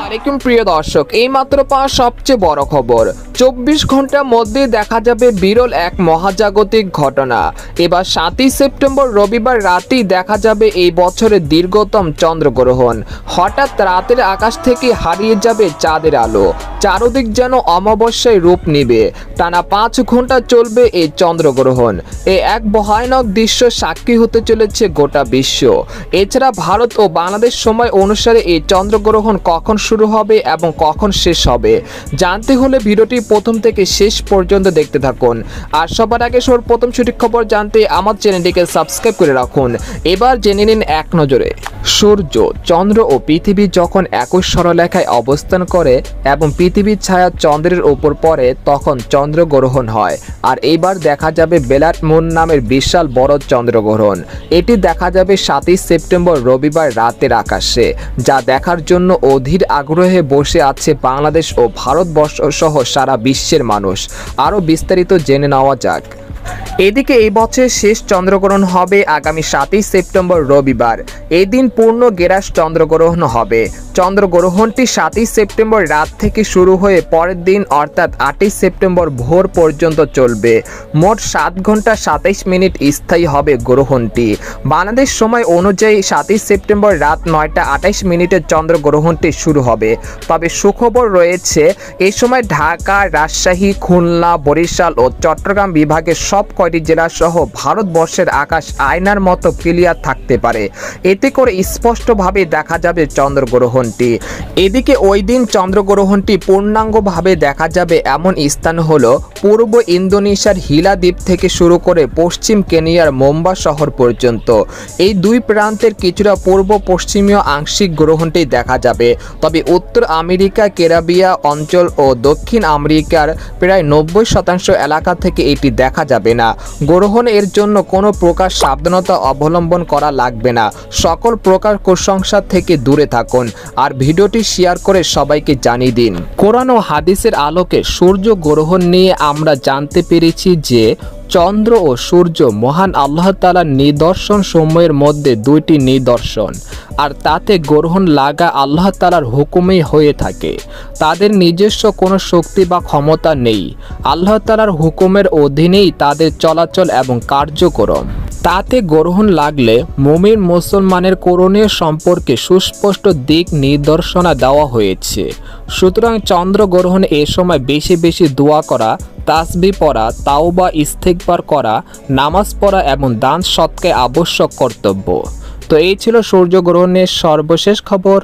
আলাইকুম প্রিয় দর্শক, এই মাত্র পাওয়া সবচেয়ে বড় খবর। 24 ঘন্টার মধ্যে দেখা যাবে বিরল এক মহাজাগতিক ঘটনা। এবার 7ই সেপ্টেম্বর রবিবার রাতেই দেখা যাবে এই বছরের দীর্ঘতম চন্দ্রগ্রহণ। হঠাৎ রাতের আকাশ থেকে হারিয়ে যাবে চাঁদের আলো, চারদিক যেন অমাবস্যায় রূপ নিবে। টানা 5 ঘন্টা চলবে এই চন্দ্রগ্রহণ। এই এক ভয়ানক দৃশ্য সাক্ষী হতে চলেছে গোটা বিশ্ব। এছাড়া ভারত ও বাংলাদেশ সময় অনুসারে এই চন্দ্রগ্রহণ কখন শুরু হবে এবং কখন শেষ হবে জানতে হলে ভিডিওটি প্রথম থেকে শেষ পর্যন্ত দেখতে থাকুন। আর সবার আগে সর্বপ্রথম সঠিক খবর জানতে আমার চ্যানেলটিকে সাবস্ক্রাইব করে রাখুন। এবার জেনে নিন এক নজরে। সূর্য, চন্দ্র ও পৃথিবী যখন একই সরলরেখায় অবস্থান করে এবং পৃথিবীর ছায়া চন্দ্রের উপর পড়ে তখন চন্দ্রগ্রহণ হয়। আর এইবার দেখা যাবে ব্লাড মুন নামের বিশাল বড় চন্দ্রগ্রহণ। এটি দেখা যাবে 7ই সেপ্টেম্বর রবিবার রাতের আকাশে, যা দেখার জন্য অধীর আগ্রহে বসে আছে বাংলাদেশ ও ভারতবর্ষ সহ সারা বিশ্বের মানুষ। আরও বিস্তারিত জেনে নেওয়া যাক। এদিকে এই বছরের শেষ চন্দ্রগ্রহণ হবে আগামী 7ই সেপ্টেম্বর রবিবার। এই দিন পূর্ণ গেরাস চন্দ্রগ্রহণ হবে। চন্দ্রগ্রহণটি 7ই সেপ্টেম্বর রাত থেকে শুরু হয়ে পরের দিন অর্থাৎ 8ই সেপ্টেম্বর ভোর পর্যন্ত চলবে। মোট 7 ঘন্টা 27 মিনিট স্থায়ী হবে গ্রহণটি। বাংলাদেশ সময় অনুযায়ী 7ই সেপ্টেম্বর রাত 9টা 28 মিনিটে চন্দ্রগ্রহণটি শুরু হবে। তবে সুখবর রয়েছে, এই সময় ঢাকা, রাজশাহী, খুলনা, বরিশাল ও চট্টগ্রাম বিভাগের সব কয়টি জেলা সহ ভারতবর্ষের আকাশ আয়নার মতো ক্লিয়ার থাকতে পারে। এতে করে স্পষ্টভাবে দেখা যাবে চন্দ্রগ্রহণটি। এদিকে ওই দিন চন্দ্রগ্রহণটি পূর্ণাঙ্গভাবে দেখা যাবে এমন স্থান হলো পূর্ব ইন্দোনেশিয়ার হিলা দ্বীপ থেকে শুরু করে পশ্চিম কেনিয়ার মোম্বা শহর পর্যন্ত। এই দুই প্রান্তের কিছুটা পূর্ব পশ্চিমীয় আংশিক গ্রহণটি দেখা যাবে। তবে উত্তর আমেরিকা, ক্যারিবিয়ান অঞ্চল ও দক্ষিণ আমেরিকার প্রায় 90% এলাকা থেকে এটি দেখা যাবে না। গ্রহণ এর জন্য কোনো প্রকার সাবধানতা অবলম্বন করা লাগবে না। সকল প্রকার কুসংস্কার থেকে দূরে থাকুন আর ভিডিওটি শেয়ার করে সবাইকে জানিয়ে দিন। কোরআন ও হাদিসের আলোকে সূর্য গ্রহণ নিয়ে আমরা জানতে পেরেছি যে চন্দ্র ও সূর্য মহান আল্লাহ তাআলার নিদর্শন সমূহের মধ্যে দুইটি নিদর্শন, আর তাতে গ্রহণ লাগা আল্লাহ তাআলার হুকুমেই হয়ে থাকে। তাদের নিজস্ব কোনো শক্তি বা ক্ষমতা নেই। আল্লাহ তাআলার হুকুমের অধীনেই তাদের চলাচল এবং কার্যক্রম। তাতে গ্রহণ লাগলে মুমিন মুসলমানের করণীয় সম্পর্কে সুস্পষ্ট দিক নির্দেশনা দেওয়া হয়েছে। সুতরাং চন্দ্রগ্রহণ এ সময় বেশি বেশি দোয়া করা, তাসবিহ পড়া, তাওবা ইস্তেগফার করা, নামাজ পড়া এবং দান সৎকার আবশ্যক কর্তব্য। তো এই ছিল সূর্যগ্রহণের সর্বশেষ খবর।